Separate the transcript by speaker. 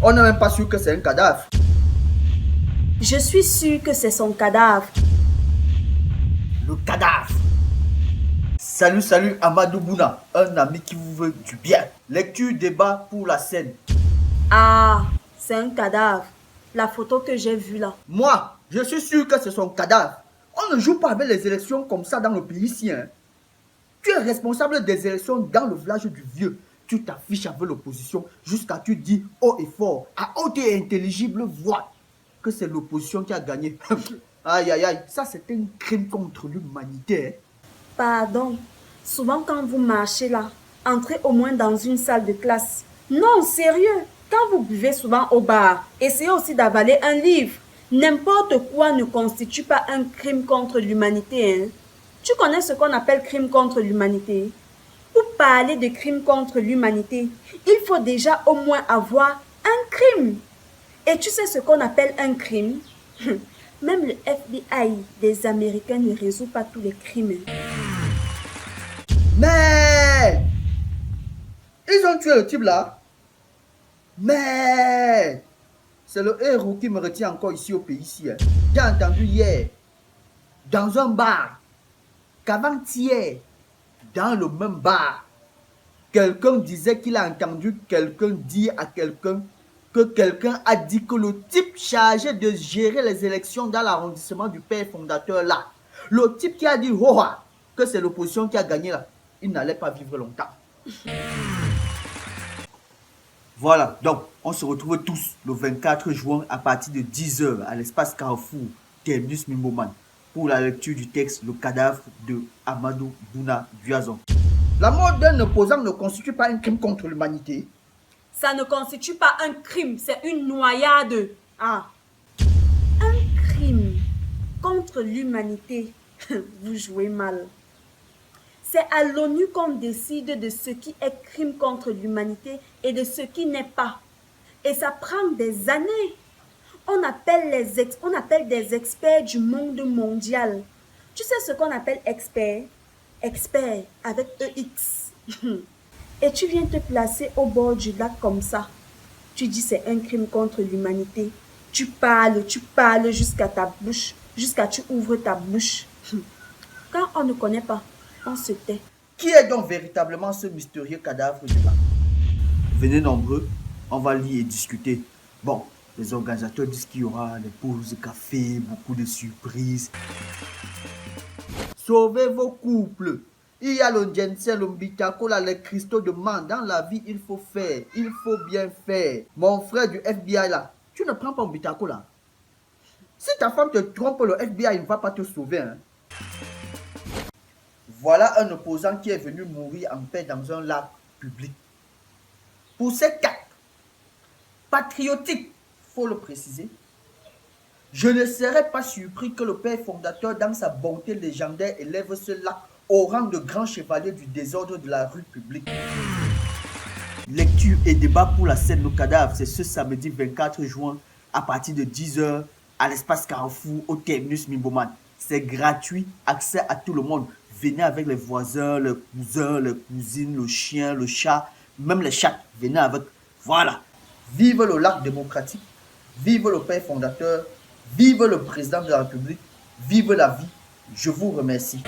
Speaker 1: On n'est même pas sûr que c'est un cadavre.
Speaker 2: Je suis sûre que c'est son cadavre.
Speaker 1: Le cadavre. Salut Amadou Bouna, un ami qui vous veut du bien. Lecture débat pour la scène.
Speaker 2: Ah, c'est un cadavre. La photo que j'ai vue là.
Speaker 1: Moi, je suis sûr que c'est son cadavre. On ne joue pas avec les élections comme ça dans le pays ici. Hein. Tu es responsable des élections dans le village du vieux. Tu t'affiches avec l'opposition jusqu'à tu dis haut et fort, à haute et intelligible voix, que c'est l'opposition qui a gagné. Aïe, aïe, aïe, ça c'est un crime contre l'humanité. Hein.
Speaker 2: Pardon. Souvent quand vous marchez là, entrez au moins dans une salle de classe. Non, sérieux. Quand vous buvez souvent au bar, essayez aussi d'avaler un livre. N'importe quoi ne constitue pas un crime contre l'humanité. Hein. Tu connais ce qu'on appelle crime contre l'humanité? Pour parler de crime contre l'humanité, il faut déjà au moins avoir un crime. Et tu sais ce qu'on appelle un crime? Même le FBI des Américains ne résout pas tous les crimes.
Speaker 1: Mais ils ont tué le type là. Mais c'est le héros qui me retient encore ici au pays ici. Hein. J'ai entendu hier, dans un bar, qu'avant-hier, dans le même bar, quelqu'un disait qu'il a entendu quelqu'un dire à quelqu'un que quelqu'un a dit que le type chargé de gérer les élections dans l'arrondissement du père fondateur là, le type qui a dit que c'est l'opposition qui a gagné là, il n'allait pas vivre longtemps. Voilà, donc on se retrouve tous le 24 juin à partir de 10h à l'espace Carrefour, Terminus Mimboman, pour la lecture du texte Le cadavre de Amadou Bouna Duazon. La mort d'un opposant ne constitue pas un crime contre l'humanité.
Speaker 2: Ça ne constitue pas un crime, c'est une noyade. Ah, un crime contre l'humanité. Vous jouez mal. C'est à l'ONU qu'on décide de ce qui est crime contre l'humanité et de ce qui n'est pas. Et ça prend des années. On appelle des experts du monde mondial. Tu sais ce qu'on appelle expert? Expert avec EX. Et tu viens te placer au bord du lac comme ça. Tu dis c'est un crime contre l'humanité. Tu parles jusqu'à ta bouche, jusqu'à tu ouvres ta bouche. Quand on ne connaît pas, on se tait.
Speaker 1: Qui est donc véritablement ce mystérieux cadavre du lac? Venez nombreux, on va lire et discuter. Bon, les organisateurs disent qu'il y aura des pauses café, beaucoup de surprises. Sauvez vos couples. Il y a le Jensen, le Mbitako, là, les cristaux de man. Dans la vie, il faut faire. Il faut bien faire. Mon frère du FBI, là, tu ne prends pas Mbitako, là. Si ta femme te trompe, le FBI ne va pas te sauver. Hein. Voilà un opposant qui est venu mourir en paix dans un lac public. Pour cet acte patriotique, il faut le préciser, je ne serais pas surpris que le père fondateur, dans sa bonté légendaire, élève ce lac au rang de grand chevalier du désordre de la rue publique. Lecture et débat pour la scène Le Cadavre, c'est ce samedi 24 juin à partir de 10h à l'espace Carrefour au Terminus Mimboman. C'est gratuit, accès à tout le monde. Venez avec les voisins, les cousins, les cousines, le chien, le chat, même les chats. Venez avec. Voilà. Vive le lac démocratique, vive le père fondateur, vive le président de la République, vive la vie. Je vous remercie.